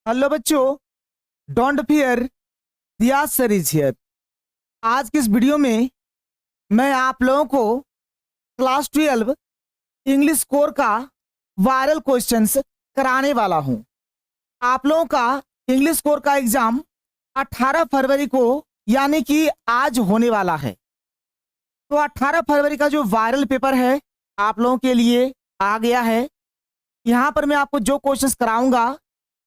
Hello बच्चों, don't fear, दियाज sir is here. आज की इस वीडियो में मैं आप लोगों को क्लास 12 इंग्लिश कोर का वायरल क्वेश्चंस कराने वाला हूं। आप लोगों का इंग्लिश कोर का एग्जाम 18 फरवरी को यानी कि आज होने वाला है। तो 18 फरवरी का जो वायरल पेपर है आप लोगों के लिए आ गया है। यहाँ पर मैं आपको जो क्वेश्चंस कराऊंगा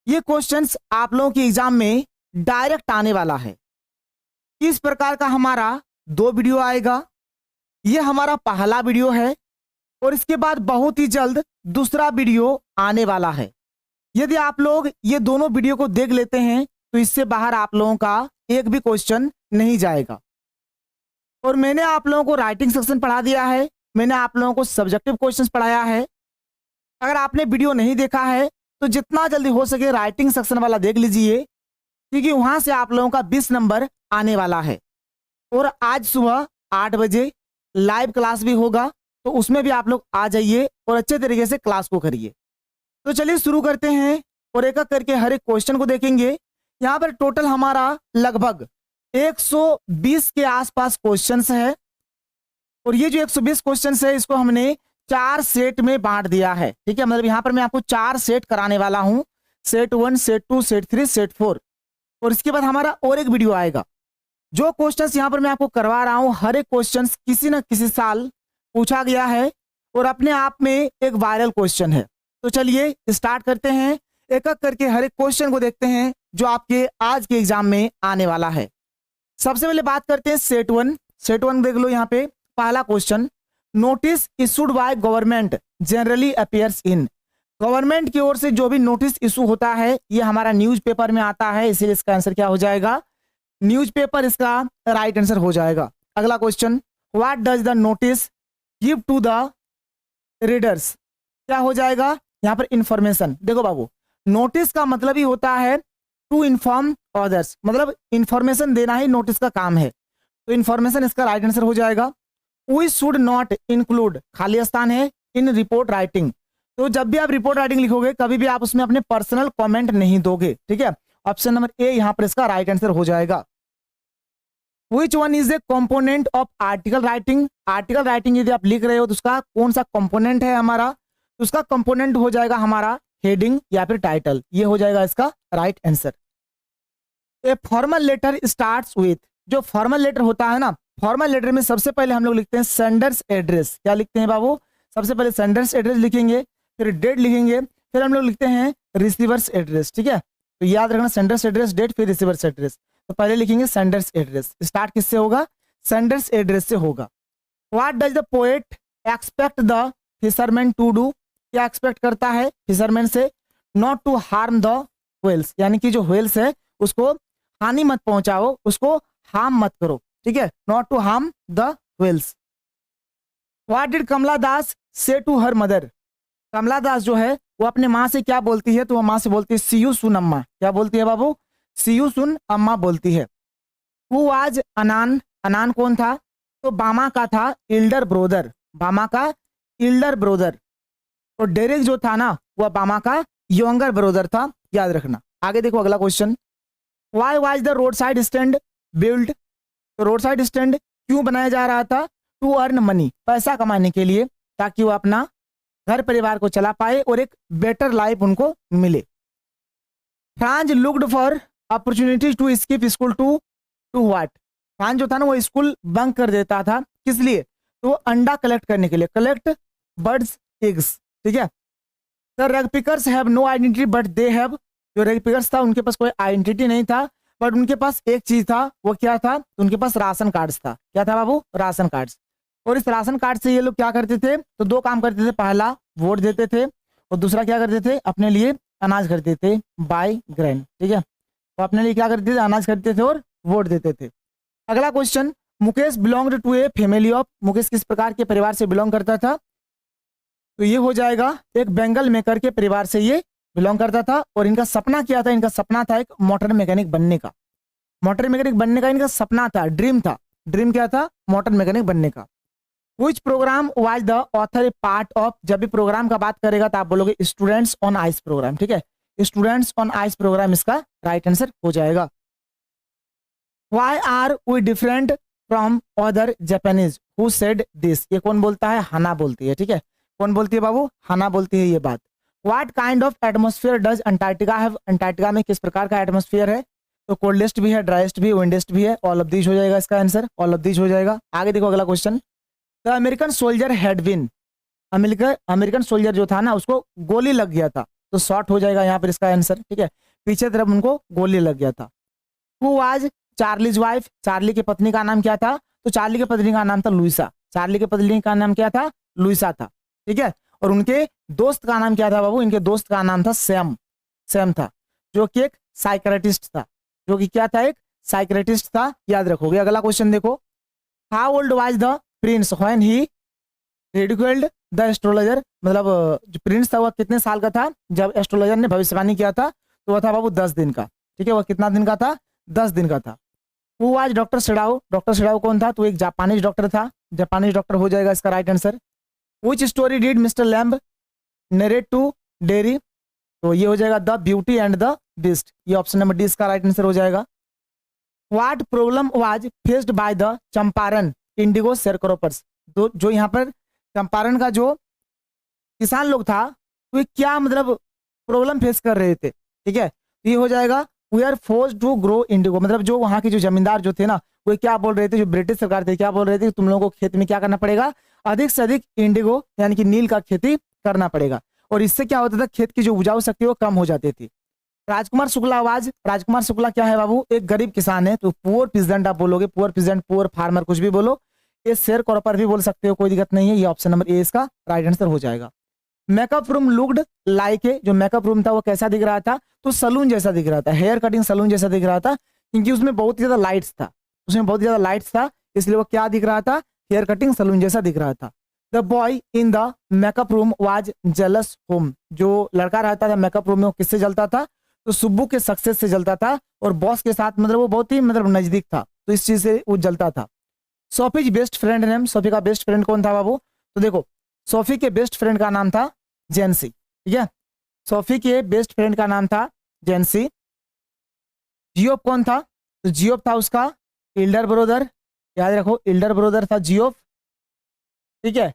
ये क्वेश्चंस आप लोगों के एग्जाम में डायरेक्ट आने वाला है। इस प्रकार का हमारा 2 वीडियो आएगा। ये हमारा पहला वीडियो है और इसके बाद बहुत ही जल्द दूसरा वीडियो आने वाला है। यदि आप लोग ये दोनों वीडियो को देख लेते हैं तो इससे बाहर आप लोगों का एक भी क्वेश्चन नहीं जाएगा। और मैंने आप लोगों को राइटिंग सेक्शन पढ़ा दिया है, मैंने आप लोगों को सब्जेक्टिव क्वेश्चंस पढ़ाया है। अगर आपने वीडियो नहीं देखा है तो जितना जल्दी हो सके राइटिंग सेक्शन वाला देख लीजिए, क्योंकि वहां से आप लोगों का 20 नंबर आने वाला है। और आज सुबह 8 बजे लाइव क्लास भी होगा, तो उसमें भी आप लोग आ जाइए और अच्छे तरीके से क्लास को करिए। तो चलिए शुरू करते हैं और एक एक करके हर एक क्वेश्चन को देखेंगे। यहाँ पर टोटल हमारा लगभग 120 के आसपास क्वेश्चंस है और ये जो 120 क्वेश्चंस है इसको हमने 4 सेट में बांट दिया है। ठीक है, मतलब यहाँ पर मैं आपको 4 सेट कराने वाला हूँ, सेट 1, सेट 2, सेट 3, सेट 4। और इसके बाद हमारा और एक वीडियो आएगा। जो क्वेश्चंस यहाँ पर मैं आपको करवा रहा हूँ हर एक क्वेश्चंस किसी न किसी साल पूछा गया है और अपने आप में एक वायरल क्वेश्चन है। तो चलिए स्टार्ट करते हैं, एक एक करके हर एक क्वेश्चन को देखते हैं जो आपके आज के एग्जाम में आने वाला है। सबसे पहले बात करते हैं सेट 1। सेट 1 देख लो, यहाँ पे पहला question, notice issued by government generally appears in. Government की ओर से जो भी नोटिस इशू होता है ये हमारा न्यूज़पेपर में आता है, इसीलिए इसका आंसर क्या हो जाएगा, न्यूज़पेपर इसका राइट आंसर हो जाएगा। अगला question, what does the notice give to the readers. क्या हो जाएगा यहाँ पर, इंफॉर्मेशन। देखो बाबू, नोटिस का मतलब ही होता है टू इन्फॉर्म अदर्स, मतलब इंफॉर्मेशन देना ही नोटिस का काम है। तो इंफॉर्मेशन इसका राइट आंसर हो जाएगा। वी शुड नॉट इंक्लूड, खाली स्थान है, इन रिपोर्ट राइटिंग। तो जब भी आप रिपोर्ट राइटिंग लिखोगे कभी भी आप उसमें अपने पर्सनल कमेंट नहीं दोगे। ठीक है, ऑप्शन नंबर ए यहां पर इसका राइट आंसर हो जाएगा। Which one is a component of article writing. Article writing यदि आप लिख रहे हो तो उसका कौन सा कंपोनेंट है हमारा, तो उसका कंपोनेंट हो जाएगा हमारा हेडिंग या फिर टाइटल। ये हो जाएगा इसका right answer. A formal letter starts with, जो फॉर्मल लेटर होता है ना, फॉर्मल लेटर में सबसे पहले हम लोग लिखते हैं सेंडर्स एड्रेस। क्या लिखते हैं बाबू, सबसे पहले सेंडर्स एड्रेस लिखेंगे, फिर डेट लिखेंगे, फिर हम लोग लिखते हैं रिसीवर्स एड्रेस। ठीक है, तो याद रखना सेंडर्स एड्रेस, डेट, फिर रिसीवर्स एड्रेस। तो पहले लिखेंगे सेंडर्स एड्रेस। स्टार्ट किससे होगा, सेंडर्स एड्रेस से होगा। What does the poet expect the fisherman to do. क्या एक्सपेक्ट करता है फिशरमैन से, not to harm the whales, यानी कि जो व्हेल्स है उसको हानि मत पहुंचाओ, उसको हार्म मत करो। ठीक है, not to harm the whales. What did Kamala Das say to her mother. कमला दास जो है वो अपने माँ से क्या बोलती है, तो वो माँ से बोलती है सी यू सुन अम्मा। क्या बोलती है बाबू, सी यू सुन अम्मा बोलती है। हु वाज अनान, अनान कौन था, तो बामा का था इल्डर ब्रोदर, बामा का इल्डर ब्रोदर। और डेरेक जो था ना वह बामा का यंगर ब्रोदर था, याद रखना। आगे देखो अगला question, why was the road side stand build. तो रोड साइड स्टैंड क्यों बनाया जा रहा था, टू अर्न मनी, पैसा कमाने के लिए, ताकि वो अपना घर परिवार को चला पाए और एक बेटर लाइफ उनको मिले। Franz looked for opportunities to skip school to what. Franz जो था ना वो स्कूल बंक कर देता था, किस लिए, तो अंडा कलेक्ट करने के लिए, कलेक्ट बर्ड्स एग्स। ठीक है, the rug pickers have no identity but they have, जो रग पिकर्स था उनके पास कोई आइडेंटिटी नहीं था बट उनके पास एक चीज था, वो क्या था, तो उनके पास राशन कार्ड्स था। क्या था बाबू, राशन कार्ड्स। और इस राशन कार्ड से ये लोग क्या करते थे, तो 2 काम करते थे, पहला वोट देते थे और दूसरा क्या करते थे, अपने लिए अनाज खरीदते थे, बाय ग्रेन। ठीक है, तो अपने लिए क्या करते थे, अनाज खरीदते थे और वोट देते थे। अगला question, Mukesh belonged to a family of, Mukesh किस प्रकार के परिवार से बिलोंग करता था, तो ये हो जाएगा एक बेंगल मेकर के परिवार से ये बिलोंग करता था। और इनका सपना क्या था, इनका सपना था एक मोटर मैकेनिक बनने का, मोटर मैकेनिक बनने का इनका सपना था, ड्रीम था। ड्रीम क्या था, मोटर मैकेनिक बनने का। Which programme was the author a part of, जब भी प्रोग्राम का बात करेगा तो आप बोलोगे स्टूडेंट्स ऑन आइस प्रोग्राम। ठीक है, स्टूडेंट्स ऑन आइस प्रोग्राम इसका राइट आंसर हो जाएगा। Why are we different from other Japanese who said this, ये कौन बोलता है? हाना बोलती है। ठीक है, कौन बोलती है बाबू? हाना बोलती है ये बात। What kind of atmosphere does Antarctica have, Antarctica में किस प्रकार का एटमोस्फियर है? तो कोल्डेस्ट भी है, ड्राइस्ट भी, विंडेस्ट भी है, ऑल ऑफ दीज हो जाएगा इसका आंसर, ऑल ऑफ दीज हो जाएगा। आगे देखो अगला question, the American soldier had been, American soldier जो था ना उसको गोली लग गया था, तो शॉर्ट हो जाएगा यहाँ पर इसका आंसर। ठीक है, पीछे तरफ उनको गोली लग गया था। Who was Charlie's wife, Charlie की पत्नी का नाम क्या था? तो चार्ली की पत्नी का नाम था लुइसा, चार्ली की पत्नी का नाम क्या था? लुइसा था। ठीक है, और उनके दोस्त का नाम क्या था बाबू? इनके दोस्त का नाम था सैम, सैम था, जो कि एक साइकियाट्रिस्ट था, जो कि क्या था? एक साइकियाट्रिस्ट था, याद रखोगे। अगला क्वेश्चन देखो, how old was the Prince when he ridiculed the astrologer, मतलब जो प्रिंस था वह कितने साल का था जब एस्ट्रोलॉजर ने भविष्यवाणी किया था? तो वह था बाबू 10 दिन का। ठीक है, वह कितना दिन का था? 10 दिन का था। Who was doctor Sadao, doctor Sadao कौन था? तो एक जापानीज डॉक्टर था, जापानीज डॉक्टर हो जाएगा इसका right answer. Which story did mister Lamb narrate to Derry, तो ये हो जाएगा the beauty and the beast, ये ऑप्शन नंबर डी इसका राइट आंसर हो जाएगा। What problem was faced by the Champaran indigo sharecroppers, जो यहाँ पर चंपारण का जो किसान लोग था तो ये क्या मतलब प्रॉब्लम फेस कर रहे थे? ठीक है, तो ये हो जाएगा we are forced to grow indigo, मतलब जो वहाँ के जो जमींदार जो थे ना वो क्या बोल रहे थे, जो ब्रिटिश सरकार थे क्या बोल रहे थे, तुम लोगों को खेत में क्या करना पड़ेगा? अधिक से अधिक इंडिगो यानी कि नील का खेती करना पड़ेगा, और इससे क्या होता था? खेत की जो उपजाऊ शक्ति वो कम हो जाती थी। राजकुमार शुक्ला आवाज, राजकुमार शुक्ला क्या है बाबू? एक गरीब किसान है, तो पुअर पीजेंट आप बोलोगे, पुअर पीजेंट, पुअर फार्मर, कुछ भी बोलो। ये शेयर क्रॉपर भी बोल सकते हो, कोई दिक्कत नहीं है। ये ऑप्शन नंबर ए इसका राइट आंसर हो जाएगा। Makeup room looked like a, जो मेकअप रूम था वो कैसा दिख रहा था? तो सलून जैसा दिख रहा था, हेयर कटिंग सलून जैसा दिख रहा था, क्योंकि उसमें बहुत ज्यादा लाइट्स था, उसमें बहुत ज्यादा लाइट्स था, इसलिए वो क्या दिख रहा था? हेयर कटिंग सलून जैसा दिख रहा था। The boy in the makeup room was jealous home, जो लड़का रहता था मेकअप रूम में वो किससे जलता था? तो सुब्बू के सक्सेस से जलता था, और बॉस के साथ मतलब वो बहुत ही मतलब नजदीक था, तो इस चीज से वो जलता था। Sophie's best friend name, Sophie का बेस्ट फ्रेंड कौन था बाबू? तो देखो सोफी के बेस्ट फ्रेंड का नाम था जेंसी। ठीक है, सोफी के बेस्ट फ्रेंड का नाम था जेंसी। जियोप कौन था? तो जियोप था उसका इल्डर ब्रदर, याद रखो इल्डर ब्रदर था जियोप। ठीक है,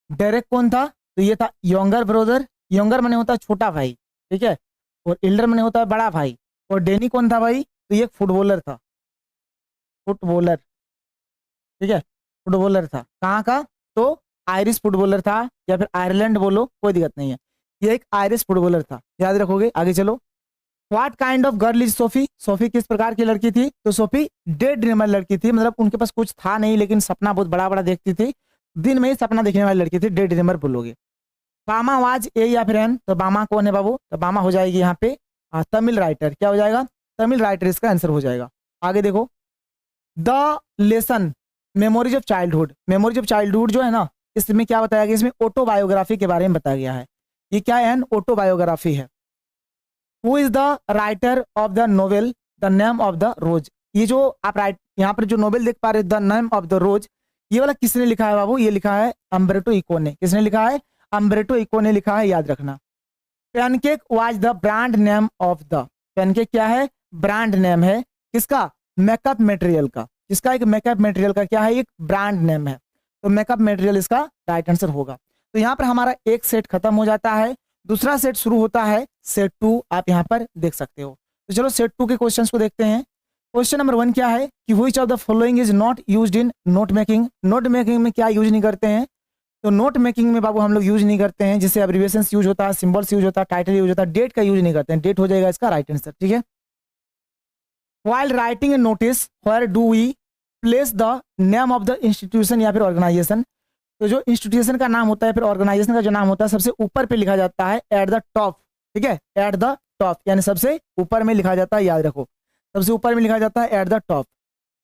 डेरेक कौन था? तो ये था यंगर ब्रदर, यंगर माने होता है छोटा भाई। ठीक है, और इल्डर माने होता है बड़ा भाई। और डेनी कौन था भाई? तो ये एक फुटबॉलर था, फुटबॉलर। ठीक है, फुटबॉलर था, कहाँ का? तो आयरिश फुटबॉलर था, या फिर आयरलैंड बोलो, कोई दिक्कत नहीं है, ये एक आयरिश फुटबॉलर था, याद रखोगे। आगे चलो, what kind of girl is Sophie, Sophie किस प्रकार की लड़की थी? तो सोफी डे ड्रीमर लड़की थी, मतलब उनके पास कुछ था नहीं लेकिन सपना बहुत बड़ा बड़ा देखती थी, दिन में ही सपना देखने वाली लड़की थी, डे ड्रीमर बोलोगे। बामा वाज ए या फिर एन, तो बामा कौन है बाबू? तो बामा हो जाएगी यहाँ पे तमिल राइटर, क्या हो जाएगा? तमिल राइटर इसका आंसर हो जाएगा। आगे देखो, the lesson memories of childhood, memories of childhood जो है ना इसमें क्या बताया गया? इसमें ऑटोबायोग्राफी के बारे में बताया गया है। ये क्या है? ऑटोबायोग्राफी है। Who is the writer of the novel the name of the rose, ये जो आप राइट यहाँ पर जो नोवेल देख पा रहे the name of the rose, ये वाला किसने लिखा है बाबू? ये लिखा है अम्ब्रेटो इको ने। किसने लिखा है? अम्ब्रेटो इको ने लिखा है, याद रखना। Pancake was the brand name of the, pancake क्या है? ब्रांड नेम है किसका? मेकअप मटेरियल का। इसका एक मेकअप मटेरियल का क्या है? एक ब्रांड नेम है, तो मेकअप मटेरियल इसका राइट आंसर होगा। तो यहाँ पर हमारा एक सेट खत्म हो जाता है, दूसरा सेट शुरू होता है, सेट 2 आप यहाँ पर देख सकते हो। तो चलो सेट 2 के क्वेश्चंस को देखते हैं। क्वेश्चन नंबर 1 क्या है कि which of the following is not used in note making, note making में क्या यूज नहीं करते हैं? तो नोट मेकिंग में बाबू हम लोग यूज नहीं करते हैं, जिससे एब्रिविएशन यूज होता है, सिंबल्स यूज होता है, टाइटल यूज होता है, डेट का यूज नहीं करते हैं, डेट हो जाएगा इसका राइट आंसर। ठीक है, while writing a notice where do we place the name of the institution या फिर ऑर्गेनाइजेशन, तो जो इंस्टीट्यूशन का नाम होता है फिर ऑर्गेनाइजेशन का जो नाम होता है सबसे ऊपर पे लिखा जाता है एट द टॉप। ठीक है, एट द टॉप यानी सबसे ऊपर में लिखा जाता है, याद रखो सबसे ऊपर में लिखा जाता है at the top.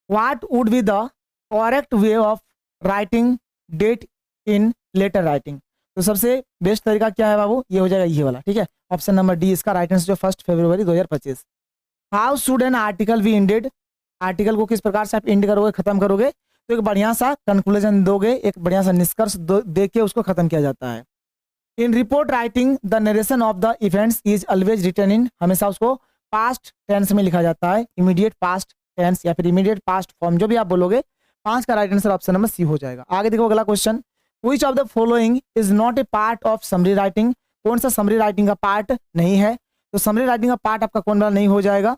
What would be the correct way of writing date in letter writing, तो सबसे बेस्ट तरीका क्या है बाबू? ये हो जाएगा ये वाला। ठीक है, ऑप्शन नंबर डी इसका राइट आंसर, जो 1 फरवरी 2025। How should an article be ended, article को किस प्रकार से आप इंड करोगे, खत्म करोगे? तो एक बढ़िया सा कंक्लूजन दोगे, एक बढ़िया सा निष्कर्ष दे के उसको खत्म किया जाता है। In report writing the narration of the events is always written in, हमेशा उसको पास्ट टेंस में लिखा जाता है, इमीडिएट पास्ट टेंस या फिर इमीडिएट पास्ट फॉर्म, जो भी आप बोलोगे। 5 का right answer option number C हो जाएगा। आगे देखो अगला question, which of the following is not a part of summary writing, कौन सा समरी राइटिंग का पार्ट नहीं है? तो समरी राइटिंग का पार्ट आपका कौन वाला नहीं हो जाएगा?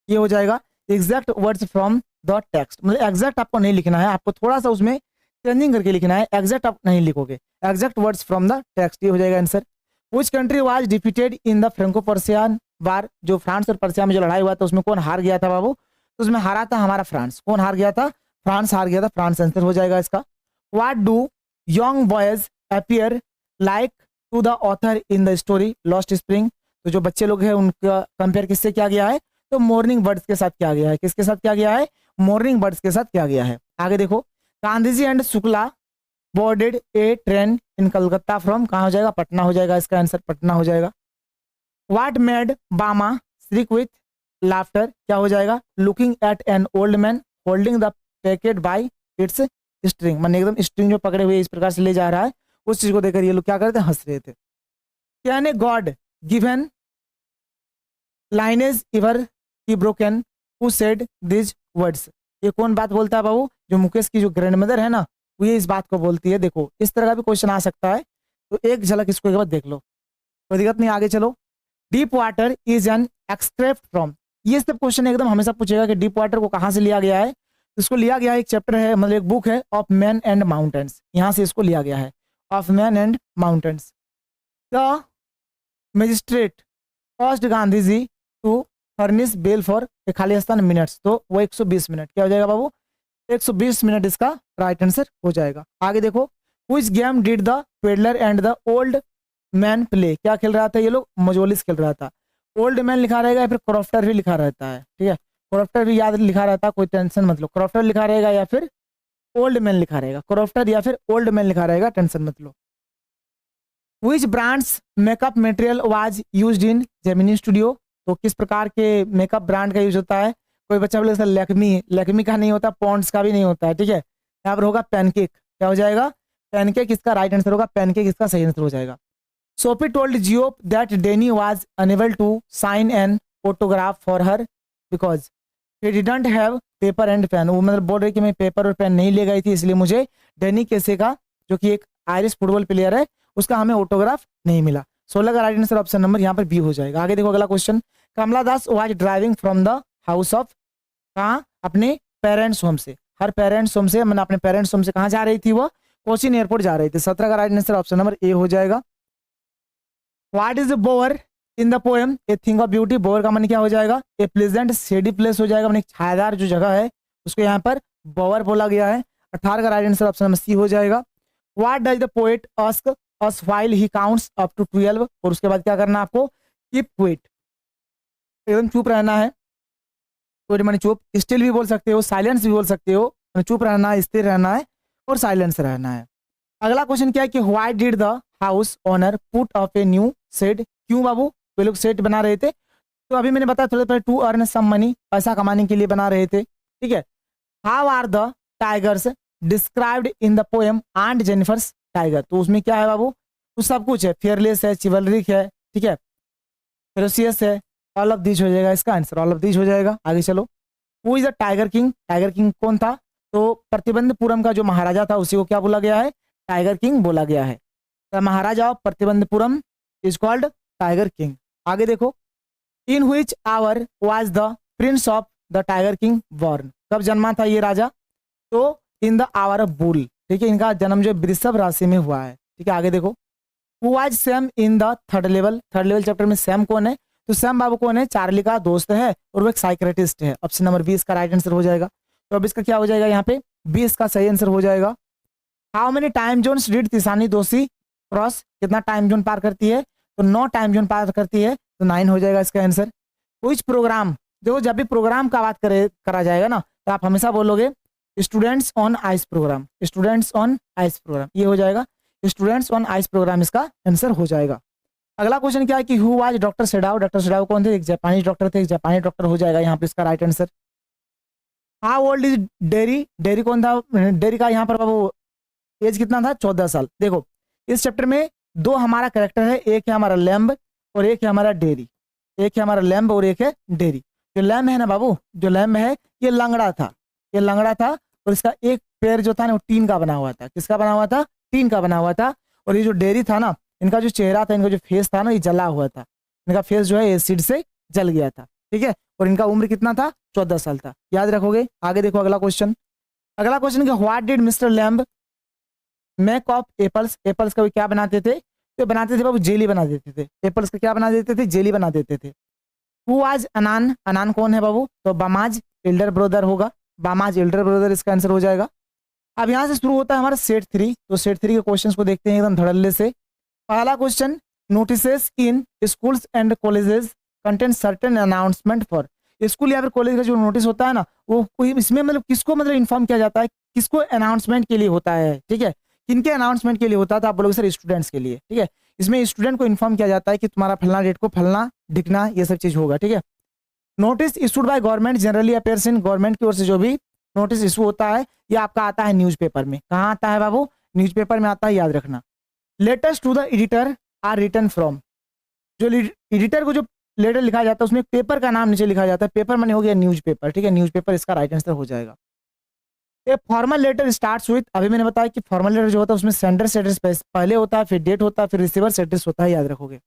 ये हो जाएगा exact words from the text, मतलब एग्जैक्ट आपको नहीं लिखना है, आपको थोड़ा सा उसमें चेंजिंग करके लिखना है, एग्जैक्ट आप नहीं लिखोगे, exact words from the text, ये हो जाएगा answer. Which country was defeated in the Franco Prussian war, जो फ्रांस और पर्शिया में जो लड़ाई हुआ था उसमें कौन हार गया था बाबू? तो उसमें हारा था हमारा फ्रांस। कौन हार गया था? फ्रांस हार गया था, फ्रांस आंसर हो जाएगा इसका। What do young boys appear like to the author in the story Lost Spring, तो जो बच्चे लोग हैं उनका कंपेयर किससे किया गया है? तो मॉर्निंग बर्ड्स के साथ किया गया है। किसके साथ किया गया है? मॉर्निंग बर्ड्स के साथ किया गया है। आगे देखो, Gandhi ji and Shukla boarded a train in Calcutta from, कहाँ हो जाएगा? पटना हो जाएगा, इसका आंसर पटना हो जाएगा। व्हाट मेड बामा श्रिक विथ लाफ्टर, क्या हो जाएगा? Looking at an old man holding the packet bye it's string, मन एकदम स्ट्रिंग जो पकड़े हुए इस प्रकार से ले जा रहा है, उस चीज को देखकर ये लोग क्या करते हैं? हंस रहे थे। Can a god given lineage ever be broken who said this words, ये कौन बात बोलता है बाबू? जो मुकेश की जो ग्रैंडमदर है ना, वो ये इस बात को बोलती है। देखो इस तरह का भी क्वेश्चन आ सकता है, तो एक झलक इसको एक बार देख लो, कोई दिक्कत नहीं। आगे चलो, deep water is an extract from, ये सब क्वेश्चन एकदम हमेशा पूछेगा कि डीप वाटर को कहाँ से लिया गया है। इसको लिया गया है, एक चैप्टर है, मतलब एक बुक है, ऑफ मैन एंड माउंटेन्स, यहाँ से इसको लिया गया है, of man and mountains. The magistrate कॉस्ट Gandhi ji to furnish bail for a खालिस्तान मिनट्स, तो वो 120 मिनट, क्या हो जाएगा बाबू? 120 मिनट इसका राइट आंसर हो जाएगा। आगे देखो, which game did the peddler and the old man play, क्या खेल रहा था ये लोग? मजोलिस खेल रहा था। ओल्ड मैन लिखा रहेगा या फिर क्रॉफ्टर भी लिखा रहता है, ठीक है, क्रॉफ्टर भी याद लिखा रहता है, कोई टेंशन मत लो। क्रॉफ्टर लिखा रहेगा या फिर ओल्ड मैन लिखा रहेगा, क्रॉफ्टर या फिर ओल्ड मैन लिखा रहेगा, टेंशन मत लो। Which brand's makeup material was used in Gemini Studio, तो किस प्रकार के मेकअप ब्रांड का यूज होता है? कोई बच्चा बोले सर लैक्मी, लैक्मी का नहीं होता, पॉन्ड्स का भी नहीं होता है, ठीक है। यहाँ पर होगा पैनकेक, क्या हो जाएगा? पैनकेक इसका राइट आंसर होगा, पैनकेक इसका सही आंसर हो जाएगा। Sophie told Geoff that Danny was unable to sign an autograph for her because he didn't have paper and pen, वो मतलब बोल रही कि मैं पेपर और पेन नहीं ले गई थी, इसलिए मुझे डेनी केसे का, जो कि एक आयरिश फुटबॉल प्लेयर है, उसका हमें ऑटोग्राफ नहीं मिला। 16 का राइट आंसर ऑप्शन नंबर यहाँ पर बी हो जाएगा। आगे देखो अगला question, Kamala Das was driving from the house of, कहाँ? अपने पेरेंट्स होम से, हर पेरेंट्स होम से, मैंने अपने पेरेंट्स होम से कहाँ जा रही थी? वो कोचिन एयरपोर्ट जा रही थी। 17 का right answer option number A हो जाएगा। What is bower in the poem a thing of beauty, bower का मन क्या हो जाएगा? ए प्लेजेंट शेडी प्लेस हो जाएगा, मैंने छायादार जो जगह है उसको यहाँ पर बोअर बोला गया है। 18 का right answer option number C हो जाएगा। What does the poet ask us while he counts up to 12, और उसके बाद क्या करना आपको? कीप क्विट, एकदम चुप रहना है, कोई माने चुप, स्टिल भी बोल सकते हो, साइलेंस भी बोल सकते हो, चुप रहना है, स्थिर रहना है और साइलेंस रहना है। अगला क्वेश्चन क्या है कि why did the house owner put up a new shed, क्यों बाबू वे लोग शेड बना रहे थे? तो अभी मैंने बताया थोड़े पहले, टू अर्न सम मनी, पैसा कमाने के लिए बना रहे थे, ठीक है। How are the tigers described in the poem Aunt Jennifer's tiger, तो उसमें क्या है बाबू? तो सब कुछ है, फियरलेस है, चिवलरिक है, ठीक है, फेरोसियस है, ऑल ऑफ दीज हो जाएगा इसका आंसर, ऑल ऑफ दीज हो जाएगा। आगे चलो, who is the tiger king, tiger king कौन था? तो प्रतिबंधपुरम का जो महाराजा था उसी को क्या बोला गया है? टाइगर किंग बोला गया है। तो Maharaja of Pratibandhapuram is called tiger king. आगे देखो, in which hour was the prince of the tiger king born, कब जन्मा था ये राजा? तो in the hour of bull, ठीक है, इनका जन्म जो वृषभ राशि में हुआ है, ठीक है। आगे देखो, who was Sam in the third level, third level chapter में सैम कौन है? तो सैम बाबू कौन है? चार्ली का दोस्त है और वो एक साइक्रेटिस्ट है। ऑप्शन नंबर 20 का राइट आंसर हो जाएगा। तो अब इसका क्या हो जाएगा? यहाँ पे 20 का सही आंसर हो जाएगा। How many time zones did Tishani Doshi cross, कितना टाइम जोन पार करती है? तो 9 टाइम जोन पार करती है, तो 9 हो जाएगा इसका आंसर। कुछ प्रोग्राम, देखो जब भी प्रोग्राम का बात करा जाएगा ना, तो आप हमेशा बोलोगे students on ice programme, students on ice programme, ये हो जाएगा स्टूडेंट्स ऑन आइस प्रोग्राम, इसका आंसर हो जाएगा। अगला क्वेश्चन क्या है कि who was Doctor Sadao, Doctor Sadao कौन थे? एक जापानी डॉक्टर थे, एक जापानी डॉक्टर हो जाएगा यहाँ पे इसका right answer. How old is dairy, dairy कौन था? डेरी का यहाँ पर बाबू एज कितना था? 14 साल। देखो इस चैप्टर में दो हमारा करेक्टर है, एक है हमारा लैम्ब और एक है हमारा डेरी। एक है हमारा लैम्ब और एक है डेरी। जो लैम्ब है ना बाबू, जो लैम्ब है ये लंगड़ा था, ये लंगड़ा था और इसका एक पैर जो था ना वो टीन का बना हुआ था। किसका बना हुआ था? टीन का बना हुआ था। और ये जो डेरी था ना, इनका जो चेहरा था, इनका जो फेस था ना, ये जला हुआ था। इनका फेस जो है एसिड से जल गया था, ठीक है। और इनका उम्र कितना था? 14 साल था। याद रखोगे। आगे देखो अगला क्वेश्चन। अगला question, what did mister Lamb make of apples? Apples का क्या बनाते थे? तो बनाते थे बाबू जेली बना देते थे। एप्पल्स का क्या बना देते थे? जेली बना देते थे। Who was अनान? अनान कौन है बाबू? तो बामाज एल्डर ब्रदर होगा। बामाज एल्डर ब्रदर इसका आंसर हो जाएगा। अब यहाँ से शुरू होता है हमारा सेट 3। तो सेट 3 के क्वेश्चंस को देखते हैं एकदम धड़ल्ले से। पहला question, notices in schools and colleges contain certain announcement for. School या फिर कॉलेज का जो नोटिस होता है ना, वो कोई इसमें मतलब किसको मतलब इन्फॉर्म किया जाता है, किसको अनाउंसमेंट के लिए होता है, ठीक है। किनके अनाउंसमेंट के लिए होता है? तो आप बोलोगे सर स्टूडेंट्स के लिए, ठीक है। इसमें स्टूडेंट को इन्फॉर्म किया जाता है कि तुम्हारा फलना डेट को फलना दिखना ये सब चीज होगा, ठीक है। Notice issued by government generally appears in, government की ओर से जो भी नोटिस इशू होता है ये आपका आता है न्यूज़पेपर में। कहाँ आता है बाबू? न्यूज़पेपर में आता है, याद रखना। Letters to the editor are written from. जो एडिटर को जो लेटर लिखा जाता है उसमें पेपर का नाम नीचे लिखा जाता है। पेपर माने हो गया न्यूज़पेपर, ठीक है। न्यूज़पेपर इसका राइट आंसर हो जाएगा। A formal letter starts with, अभी मैंने बताया कि फॉर्मल लेटर जो होता है उसमें सेंडर एड्रेस पहले होता है, फिर डेट होता है, फिर रिसीवर एड्रेस होता है, याद रखोगे।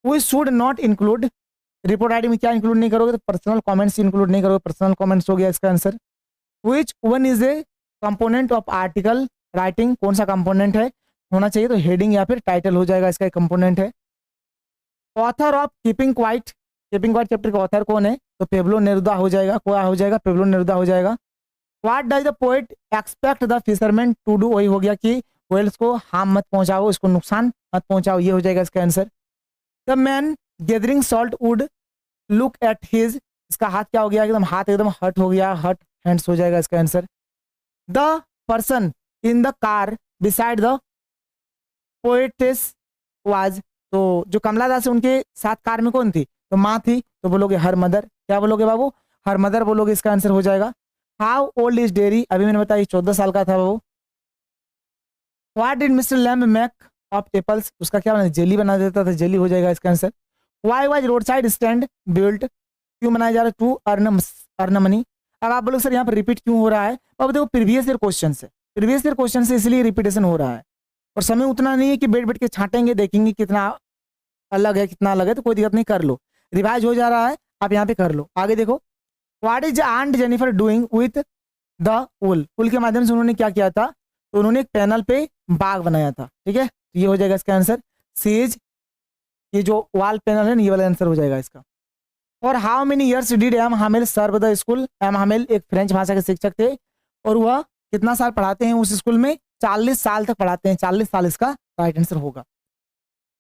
We should not include, report ID में क्या इंक्लूड नहीं करोगे? तो पर्सनल कमेंट्स इंक्लूड नहीं करोगे। पर्सनल कमेंट्स हो गया इसका answer. Which one is a component of article writing, कौन सा कंपोनेंट है होना चाहिए? तो हेडिंग या फिर टाइटल हो जाएगा, इसका एक कंपोनेंट है। Author of keeping quiet, keeping quiet chapter का ऑथर कौन है? तो पेब्लो नेरुदा हो जाएगा। क्या हो जाएगा? पेब्लो नेरुदा हो जाएगा। What does the poet expect the fisherman to do, वही हो गया कि व्हेल्स को हार्म मत पहुंचाओ, इसको नुकसान मत पहुंचाओ, ये हो जाएगा इसका answer. The man gathering salt would look at his, इसका हाथ क्या हो गया? एकदम हाथ एकदम हर्ट हो गया, हर्ट हैंड्स हो जाएगा इसका answer. The person in the car beside the poetess was, तो जो कमला दास है उनके साथ कार में कौन थी? तो माँ थी। तो बोलोगे हर मदर। क्या बोलोगे बाबू? हर मदर बोलोगे, इसका आंसर हो जाएगा। How old is Derry? अभी मैंने बताया 14 साल का था बाबू। What did mister Lamb make of apples? उसका क्या बना? जेली बना देता था, जेली हो जाएगा इसका answer. Why was roadside stand built? क्यों बनाया जा रहा है? To earn money. अब आप बोलोगे सर यहाँ पर रिपीट क्यों हो रहा है? अब देखो प्रीवियस ईयर क्वेश्चन से, प्रीवियस ईयर क्वेश्चन से इसलिए रिपीटेशन हो रहा है। और समय उतना नहीं है कि बैठ बैठ के छांटेंगे, देखेंगे कितना अलग है कितना अलग है, तो कोई दिक्कत नहीं, कर लो। रिवाइज हो जा रहा है, आप यहाँ पे कर लो। आगे देखो, what is aunt Jennifer doing with the wool? Wool के माध्यम से उन्होंने क्या किया था? तो उन्होंने एक पैनल पे बाग बनाया था, ठीक है। तो ये हो जाएगा इसका आंसर। सेज, ये जो वाल पैनल है ना, ये वाला आंसर हो जाएगा इसका। और how many years did M Hamel serve the school? M Hamel एक फ्रेंच भाषा के शिक्षक थे और वह कितना साल पढ़ाते हैं उस स्कूल में? 40 साल तक पढ़ाते हैं। 40 साल इसका राइट आंसर होगा।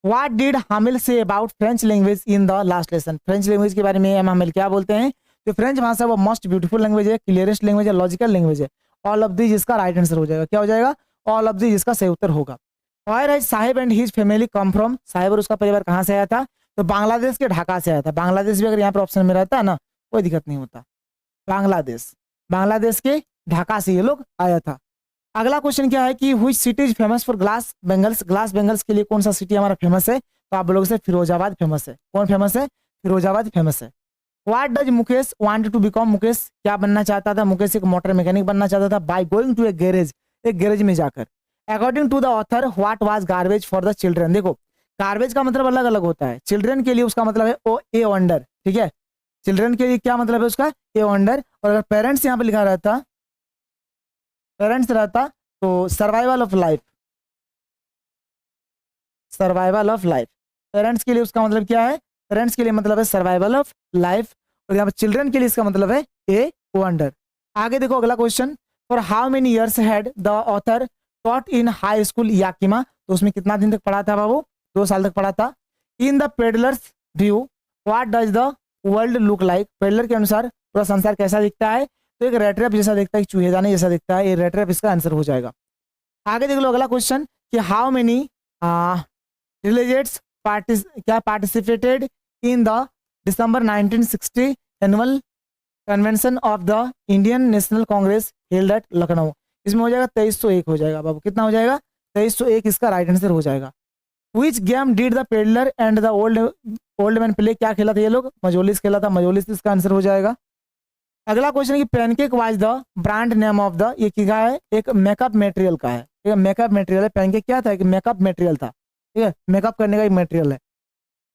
What did Hamel say about French language in the last lesson? French language के बारे में एम हामिल क्या बोलते हैं? जो फ्रेंच भाषा वो मोस्ट ब्यूटीफुल लैंग्वेज है, क्लियरेस्ट लैंग्वेज है, लॉजिकल लैंग्वेज है। ऑल ऑफ दीज इसका राइट आंसर हो जाएगा। क्या हो जाएगा? ऑल ऑफ दीज इसका सही उत्तर होगा। Where has Sahib and his family come from? Sahib और उसका परिवार कहाँ से आया था? तो बांग्लादेश के ढाका से आया था। बांग्लादेश भी अगर यहाँ पर ऑप्शन में रहता है ना, कोई दिक्कत नहीं होता। बांग्लादेश, बांग्लादेश के ढाका से ये लोग आया था। अगला क्वेश्चन क्या है कि which city is famous for glass bangles? Glass bangles के लिए कौन सा सिटी हमारा फेमस है? तो आप लोग से फिरोजाबाद फेमस है। कौन फेमस है? फिरोजाबाद फेमस है। What does Mukesh want to become? Mukesh क्या बनना चाहता था? मुकेश एक मोटर मैकेनिक बनना चाहता था। By going to a garage, एक गैरेज में जाकर। According to the author what was garbage for the children? देखो गार्बेज का मतलब अलग अलग होता है। चिल्ड्रन के लिए उसका मतलब है ओ ए वंडर, ठीक है। चिल्ड्रन के लिए क्या मतलब है उसका? A wonder. और अगर पेरेंट्स यहाँ पे लिखा रहता, पेरेंट्स रहता तो survival of life, survival of life. Parents के लिए उसका मतलब क्या है? पेरेंट्स के लिए मतलब है सर्वाइवल ऑफ लाइफ। और यहाँ पर चिल्ड्रन के लिए इसका मतलब है ए वंडर। आगे देखो अगला question, for how many years had the author taught in high school Yakima? तो उसमें कितना दिन तक पढ़ा था बाबू? 2 साल तक पढ़ा था। In the peddlers view what does the world look like? Peddler के अनुसार पूरा संसार कैसा दिखता है? तो एक रेड ट्रैप जैसा दिखता है, चूहेदानी जैसा दिखता है। ये रेड ट्रैप इसका आंसर हो जाएगा। आगे देख लो अगला क्वेश्चन कि हाउ मेनी रिलीजियस क्या participated in the December 1960 annual convention of the Indian national Congress held at Lucknow? इसमें हो जाएगा 2301 हो जाएगा बाबू। कितना हो जाएगा? 2301 इसका राइट आंसर हो जाएगा। Which game did the peddler and the old man play, क्या खेला था ये लोग, मजोलिस खेला था, मजोलिस इसका आंसर हो जाएगा। अगला क्वेश्चन है कि pancake was the brand name of the, ये क्या है, एक मेकअप मटेरियल का है, ठीक है, मेकअप मटेरियल है। पैनकेक क्या था, एक मेकअप मटेरियल था, ठीक है, मेकअप करने का एक मटेरियल है।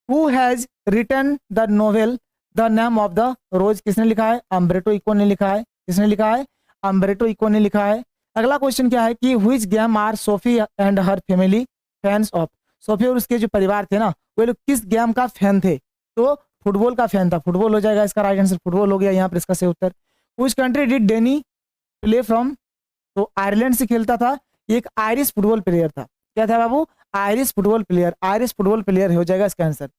Who has written the novel the name of the rose, किसने लिखा है, अम्ब्रेटो इको ने लिखा है, किसने लिखा है, अम्ब्रेटो इको ने लिखा है। अगला क्वेश्चन क्या है कि which game are Sophie and her family fans of, Sophie और उसके जो परिवार थे ना वो लोग किस गेम का फैन थे, तो फुटबॉल का फैन था, फुटबॉल हो जाएगा इसका राइट आंसर, फुटबॉल हो गया यहाँ पर इसका सही उत्तर। Which country did Danny play from, तो आयरलैंड से खेलता था, एक आयरिश फुटबॉल प्लेयर था, क्या था बाबू, Irish football player, Irish football player हो जाएगा इसका answer.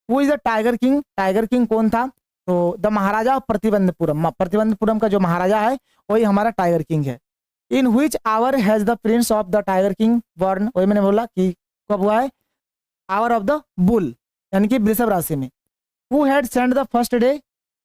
Who is the tiger king, tiger king कौन था, तो the Maharaja of Pratibandapuram, Pratibandapuram का जो महाराजा है वही हमारा टाइगर किंग है। In which hour has the prince of the tiger king born, वही मैंने बोला कि कब हुआ है, आवर ऑफ द बुल यानी कि वृषभ राशि में। Who had send the first day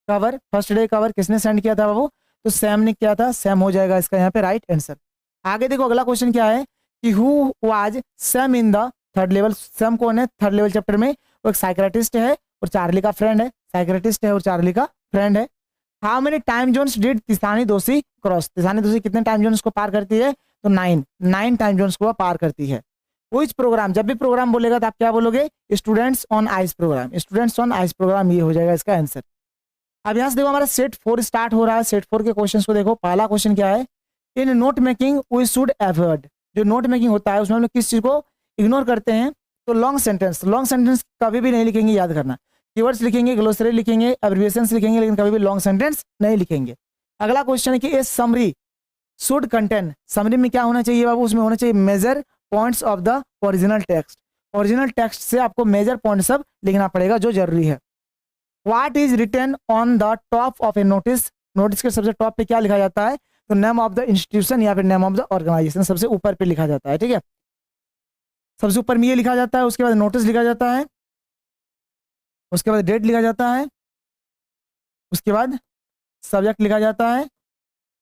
cover, first day cover किसने सेंड किया था बाबू, तो सैम ने किया था, सैम हो जाएगा इसका यहाँ पे राइट आंसर। आगे देखो अगला क्वेश्चन क्या है कि who was Sam in the third level, Sam कौन है थर्ड लेवल चैप्टर में, वो एक साइक्रेटिस्ट है और चार्ली का फ्रेंड है, साइक्रेटिस्ट है और चार्ली का फ्रेंड है। How many time zones did Tishani Doshi cross, तिसानी दोषी कितने टाइम जोन्स को पार करती है, तो 9 टाइम जोन्स को पार करती है। व्हिच प्रोग्राम, जब भी प्रोग्राम बोलेगा तो आप क्या बोलोगे, students on ice programme, students on ice programme, ये हो जाएगा इसका आंसर। अब यहाँ से देखो हमारा सेट 4 स्टार्ट हो रहा है, सेट 4 के क्वेश्चन को देखो। पहला क्वेश्चन क्या है, in note making we should avoid, जो नोट मेकिंग होता है उसमें हम लोग किस चीज को इग्नोर करते हैं, तो लॉन्ग सेंटेंस, लॉन्ग सेंटेंस कभी भी नहीं लिखेंगे, याद करना, कीवर्ड्स लिखेंगे, ग्लोसरी लिखेंगे, एब्रिविएशंस लिखेंगे, लेकिन कभी भी लॉन्ग सेंटेंस नहीं लिखेंगे। अगला क्वेश्चन है कि a summary should contain, summary में क्या होना चाहिए बाबू, उसमें होना चाहिए major points of the original text, original text से आपको मेजर पॉइंट सब लिखना पड़ेगा जो जरूरी है। What is written on the top of a notice, notice के सबसे टॉप पे क्या लिखा जाता है, तो नेम ऑफ द इंस्टीट्यूशन या फिर नेम ऑफ द ऑर्गेनाइजेशन, सबसे ऊपर पे लिखा जाता है, ठीक है, सबसे ऊपर में ये लिखा जाता है, उसके बाद नोटिस लिखा जाता है, उसके बाद डेट लिखा जाता है, उसके बाद सब्जेक्ट लिखा जाता है,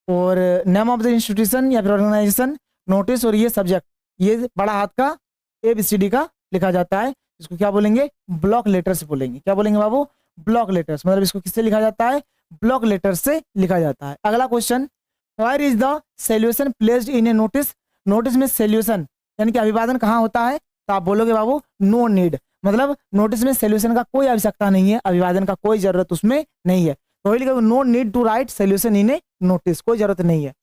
और नेम ऑफ द इंस्टीट्यूशन या फिर ऑर्गेनाइजेशन, नोटिस और ये सब्जेक्ट, ये बड़ा हाथ का ABCD का लिखा जाता है, इसको क्या बोलेंगे, ब्लॉक लेटर्स बोलेंगे, क्या बोलेंगे बाबू, ब्लॉक लेटर्स, मतलब इसको किससे लिखा जाता है, ब्लॉक लेटर से लिखा जाता है। अगला question, where is the solution placed in a notice, notice में सोल्यूशन यानी कि अभिवादन कहाँ होता है, तो आप बोलोगे बाबू नो नीड, मतलब नोटिस में सोल्यूशन का कोई आवश्यकता नहीं है, अभिवादन का कोई जरूरत उसमें नहीं है, तो वही लिखा no need to write solution in a notice, कोई जरूरत नहीं है।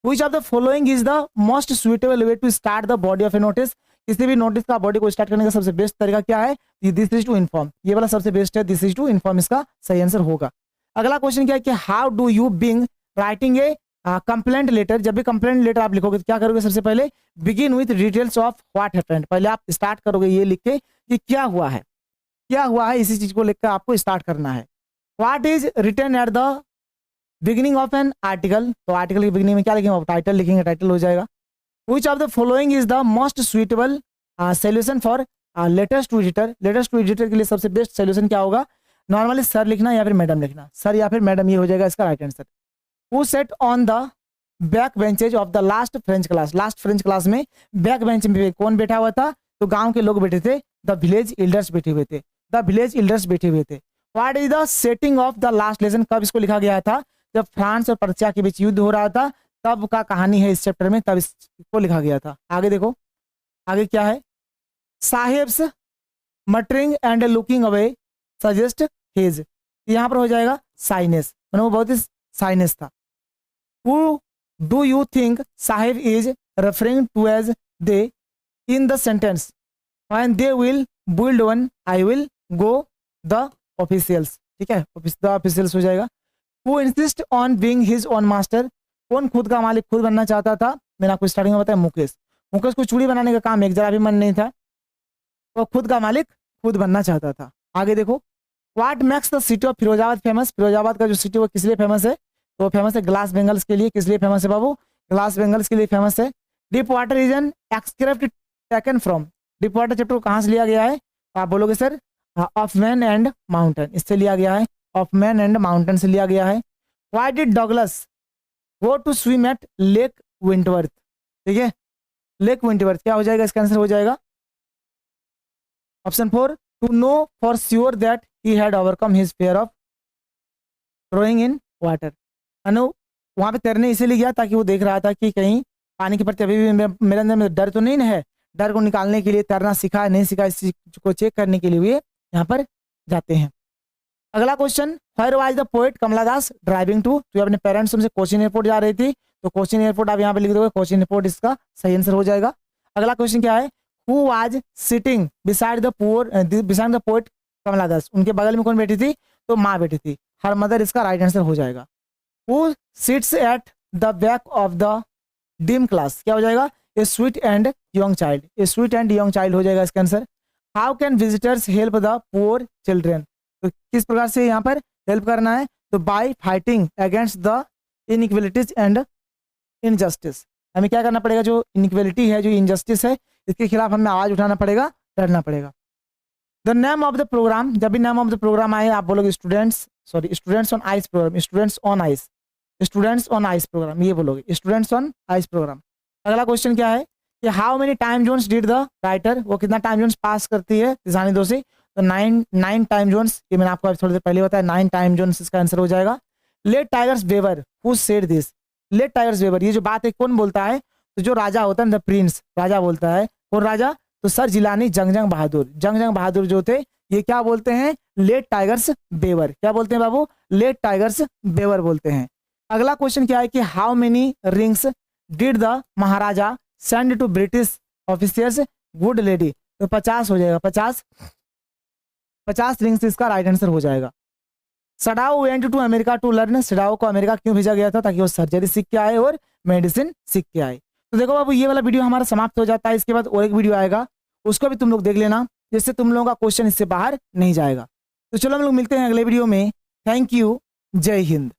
Which of the following is the most suitable way to start the body of a notice, किसी भी नोटिस का बॉडी को स्टार्ट करने का सबसे बेस्ट तरीका क्या है, दिस इज टू इन्फॉर्म, ये वाला सबसे बेस्ट है, दिस इज टू इन्फॉर्म इसका सही आंसर होगा। अगला क्वेश्चन क्या है कि हाउ डू यू बिंग राइटिंग ए कंप्लेंट लेटर, जब भी कंप्लेंट लेटर आप लिखोगे तो क्या करोगे, सबसे पहले begin with details of what happened, पहले आप स्टार्ट करोगे ये लिख के कि क्या हुआ है, क्या हुआ है, इसी चीज को लिखकर आपको स्टार्ट करना है। What is written at the beginning of an article, तो आर्टिकल की बिगिनिंग में क्या लिखेंगे, टाइटल लिखेंगे, टाइटल हो जाएगा। Which of the following is the most suitable solution for letters to editor, letters to editor के लिए सबसे बेस्ट सोल्यूशन क्या होगा, नॉर्मली सर लिखना या फिर मैडम लिखना, सर या फिर मैडम, ये हो जाएगा इसका right answer. Who set on the back benches of the last French class, last French class में बैक बेंच में कौन बैठा हुआ था, तो गांव के लोग बैठे थे, द विलेज एल्डर्स बैठे हुए थे, द विलेज एल्डर्स बैठे हुए थे। What is the setting of the last lesson, कब इसको लिखा गया था, जब फ्रांस और पर्शिया के बीच युद्ध हो रहा था, तब का कहानी है इस चैप्टर में, तब इसको लिखा गया था। आगे देखो आगे क्या है, Saheb's muttering and looking away suggest hedge, यहाँ पर हो जाएगा साइनेस, मतलब वो बहुत ही साइनेस था। Who do you think Sahib is referring to as they in the sentence, when they will build one I will go the officials, ठीक है, द ऑफिशियल्स हो जाएगा। Who insist on being his own master, कौन खुद का मालिक खुद बनना चाहता था, मैंने आपको स्टार्टिंग में बताया मुकेश, मुकेश को चूड़ी बनाने का काम एक जरा भी मन नहीं था, वो खुद का मालिक खुद बनना चाहता था। आगे देखो, what makes the city of Firozabad famous, Firozabad का जो सिटी वो किस लिए फेमस है, तो फेमस है ग्लास बेंगल्स के लिए, किस लिए फेमस है बाबू, ग्लास बेंगल्स के लिए फेमस है। Deep water is an excerpt taken from, deep water chapter को कहाँ से लिया गया है, आप बोलोगे sir of man and mountain, इससे लिया गया है, ऑफ मैन एंड माउंटेन से लिया गया है। Why did Douglas go to swim at lake Wentworth, ठीक है, लेक विंटवर्थ क्या हो जाएगा, इसका आंसर हो जाएगा option 4, to know for sure that he had overcome his fear of throwing in water. अनु वहां पे तैरने इसीलिए गया ताकि वो देख रहा था कि कहीं पानी के प्रति अभी भी मेरे अंदर में डर तो नहीं ना है, डर को निकालने के लिए तैरना सीखा है नहीं सीखा इस चीज को चेक करने के लिए वे यहाँ पर जाते हैं। अगला question, where was the poet Kamala Das driving to. तो अपने पेरेंट्स से कोचिन एयरपोर्ट जा रही थी, तो कोचिन एयरपोर्ट आप यहाँ पे लिख दोगे, कोचिन एयरपोर्ट इसका सही आंसर हो जाएगा। अगला क्वेश्चन क्या है, who was sitting beside the poet Kamala Das. उनके बगल में कौन बैठी थी, तो माँ बैठी थी, हर मदर इसका राइट आंसर हो जाएगा। Who sits at the back of the dim class, क्या हो जाएगा, ए sweet and young child, A sweet and young child हो जाएगा इसका answer. How can visitors help the poor children, तो किस प्रकार से यहाँ पर हेल्प करना है, तो bye fighting against the inequalities and injustice. हमें क्या करना पड़ेगा, जो इनइक्वलिटी है, जो इनजस्टिस है, इसके खिलाफ हमें आवाज उठाना पड़ेगा, लड़ना पड़ेगा। The name of the program, जब भी नेम ऑफ द प्रोग्राम आए आप बोलोगे students on ice programme, students on ice programme, ये बोलोगे स्टूडेंट्स ऑन आइस प्रोग्राम। अगला क्वेश्चन क्या है कि how many time zones did the writer, वो कितना टाइम जोन्स पास करती है तिजानी दोषी, तो 9 टाइम जोन्स, ये मैंने आपको थोड़ी देर पहले बताया, 9 टाइम जोन्स इसका आंसर हो जाएगा। Let tigers waver, who said this, let tigers waver, ये जो बात है कौन बोलता है, तो जो राजा होता है द प्रिंस, राजा बोलता है। कौन राजा, तो सर जिलानी जंग बहादुर जो थे, ये क्या बोलते हैं, लेट टाइगर्स बेवर, क्या बोलते हैं बाबू, लेट टाइगर्स बेवर बोलते हैं। अगला क्वेश्चन क्या है कि how many rings did the Maharaja send to British officers good lady, तो 50 हो जाएगा, 50 रिंग्स इसका राइट आंसर हो जाएगा। Sadao went to America to learn, Sadao को अमेरिका क्यों भेजा गया था, ताकि वो सर्जरी सीख के आए और मेडिसिन सीख के आए। तो देखो बाबू ये वाला वीडियो हमारा समाप्त हो जाता है, इसके बाद और एक वीडियो आएगा, उसको भी तुम लोग देख लेना, जिससे तुम लोगों का क्वेश्चन इससे बाहर नहीं जाएगा। तो चलो हम लोग मिलते हैं अगले वीडियो में। थैंक यू, जय हिंद।